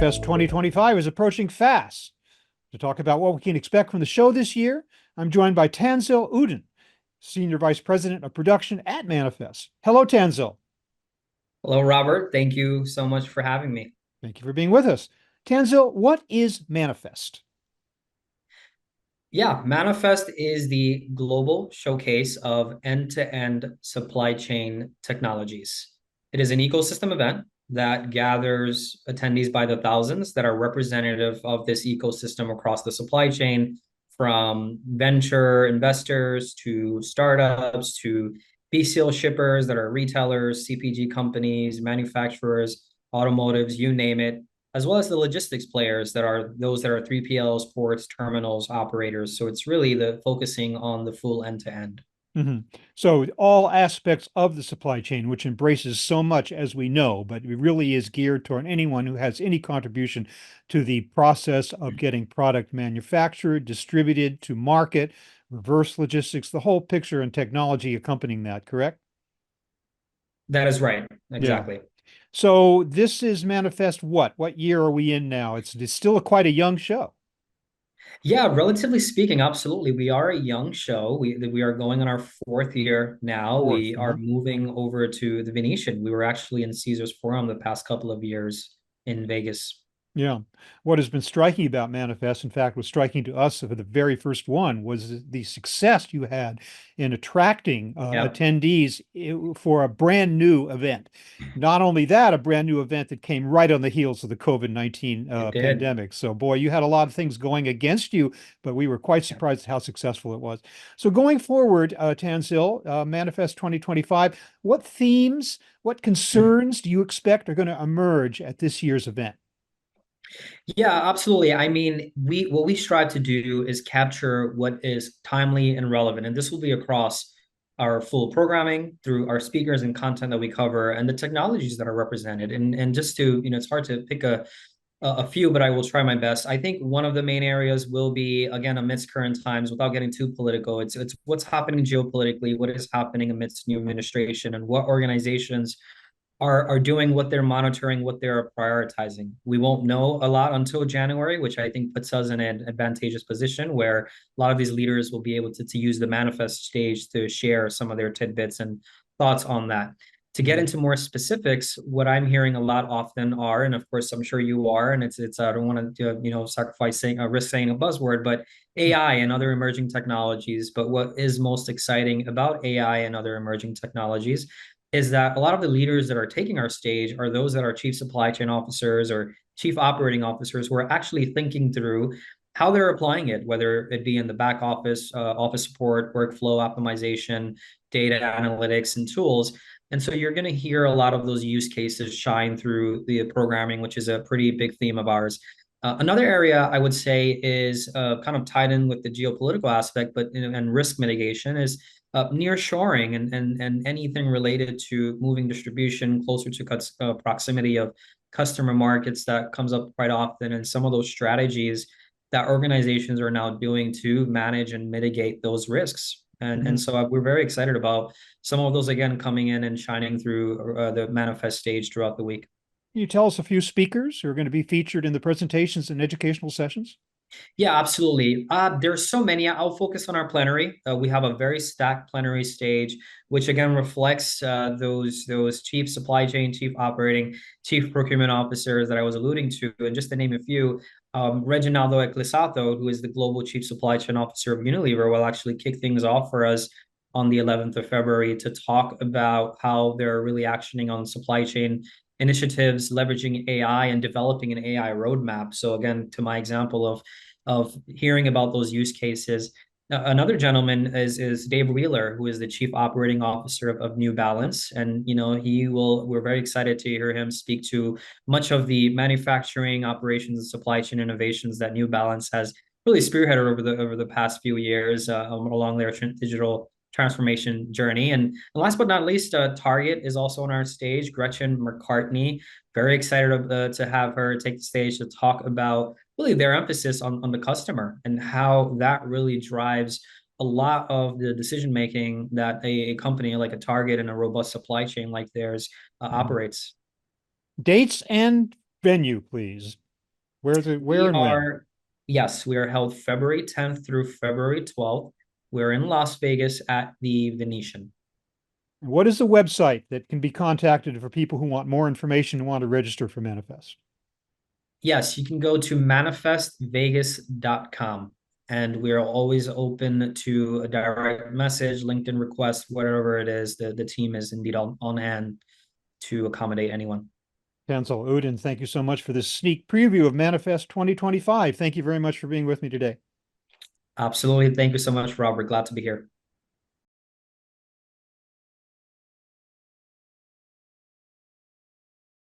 Manifest 2025 is approaching fast. To talk about what we can expect from the show this year, I'm joined by Tanzil Uddin, Senior Vice President of Production at Manifest. Hello, Tanzil. Hello, Robert. Thank you so much for having me. Thank you for being with us. Tanzil, what is Manifest? Yeah, Manifest is the global showcase of end-to-end supply chain technologies. It is an ecosystem event that gathers attendees by the thousands that are representative of this ecosystem across the supply chain, from venture investors to startups to BCL shippers that are retailers, CPG companies, manufacturers, automotives, you name it, as well as the logistics players that are those that are 3PLs, ports, terminals, operators. So it's really the focusing on the full end to end. Mhm. So all aspects of the supply chain, which embraces so much as we know, but it really is geared toward anyone who has any contribution to the process of getting product manufactured, distributed to market, reverse logistics, the whole picture and technology accompanying that, correct? That is right. Yeah. Exactly. So this is Manifest what? What year are we in now? It's still quite a young show. Yeah, relatively speaking, absolutely. We are a young show. We are going on our fourth year now. Fourth, We are huh? moving over to the Venetian. We were actually in Caesar's Forum the past couple of years in Vegas. Yeah. What has been striking about Manifest, in fact, was striking to us for the very first one, was the success you had in attracting Yeah, attendees for a brand new event. Not only that, a brand new event that came right on the heels of the COVID-19 it did. pandemic. So, boy, you had a lot of things going against you, but we were quite Yeah. surprised at how successful it was. So, going forward, Tanzil, Manifest 2025, what themes, what concerns do you expect are going to emerge at this year's event? Yeah, absolutely. I mean, we what we strive to do is capture what is timely and relevant, and this will be across our full programming through our speakers and content that we cover and the technologies that are represented. And just to, it's hard to pick a few, but I will try my best. I think one of the main areas will be, again, amidst current times, without getting too political. It's what's happening geopolitically, what is happening amidst new administration, and what organizations are doing, what they're monitoring, what they're prioritizing. We won't know a lot until January, which I think puts us in an advantageous position where a lot of these leaders will be able to use the manifest stage to share some of their tidbits and thoughts on that. To get Mhm. into more specifics, what I'm hearing a lot often are, and of course I'm sure you are, and it's I don't want to sacrifice saying risk saying a buzzword, but AI and other emerging technologies. But what is most exciting about AI and other emerging technologies is that a lot of the leaders that are taking our stage are those that are chief supply chain officers or chief operating officers who are actually thinking through how they're applying it, whether it be in the back office, office support, workflow optimization, data analytics, and tools. And so you're going to hear a lot of those use cases shine through the programming, which is a pretty big theme of ours. Another area I would say is kind of tied in with the geopolitical aspect, but and risk mitigation is nearshoring and anything related to moving distribution closer to proximity of customer markets that comes up quite often, and some of those strategies that organizations are now doing to manage and mitigate those risks. And Mhm. so we're very excited about some of those again coming in and shining through the manifest stage throughout the week. Can you tell us a few speakers who are going to be featured in the presentations and educational sessions? Yeah, absolutely. There's so many. I'll focus on our plenary. We have a very stacked plenary stage, which again reflects those chief supply chain, chief operating, chief procurement officers that I was alluding to. And just to name a few, Reginaldo Ecclesato, who is the global chief supply chain officer of Unilever, will actually kick things off for us on the 11th of February to talk about how they're really actioning on supply chain initiatives, leveraging AI and developing an AI roadmap. So again, to my example of hearing about those use cases. Another gentleman is Dave Wheeler, who is the chief operating officer of New Balance, and he will. We're very excited to hear him speak to much of the manufacturing operations and supply chain innovations that New Balance has really spearheaded over the past few years along their digital transformation journey. And last but not least, Target is also on our stage. Gretchen McCartney, very excited to have her take the stage to talk about really their emphasis on the customer and how that really drives a lot of the decision making that a company like a Target and a robust supply chain like theirs Mhm. operates. Dates and venue, please. Where We and when? are, yes, we are held February 10th through February 12th. We're in Las Vegas at the Venetian. And what is the website that can be contacted for people who want more information and want to register for Manifest? Yes, you can go to manifestvegas.com, and we are always open to a direct message, LinkedIn request, whatever it is. The team is indeed on hand to accommodate anyone. Tanzil Uddin, thank you so much for this sneak preview of Manifest 2025. Thank you very much for being with me today. Absolutely. Thank you so much, Robert. Glad to be here.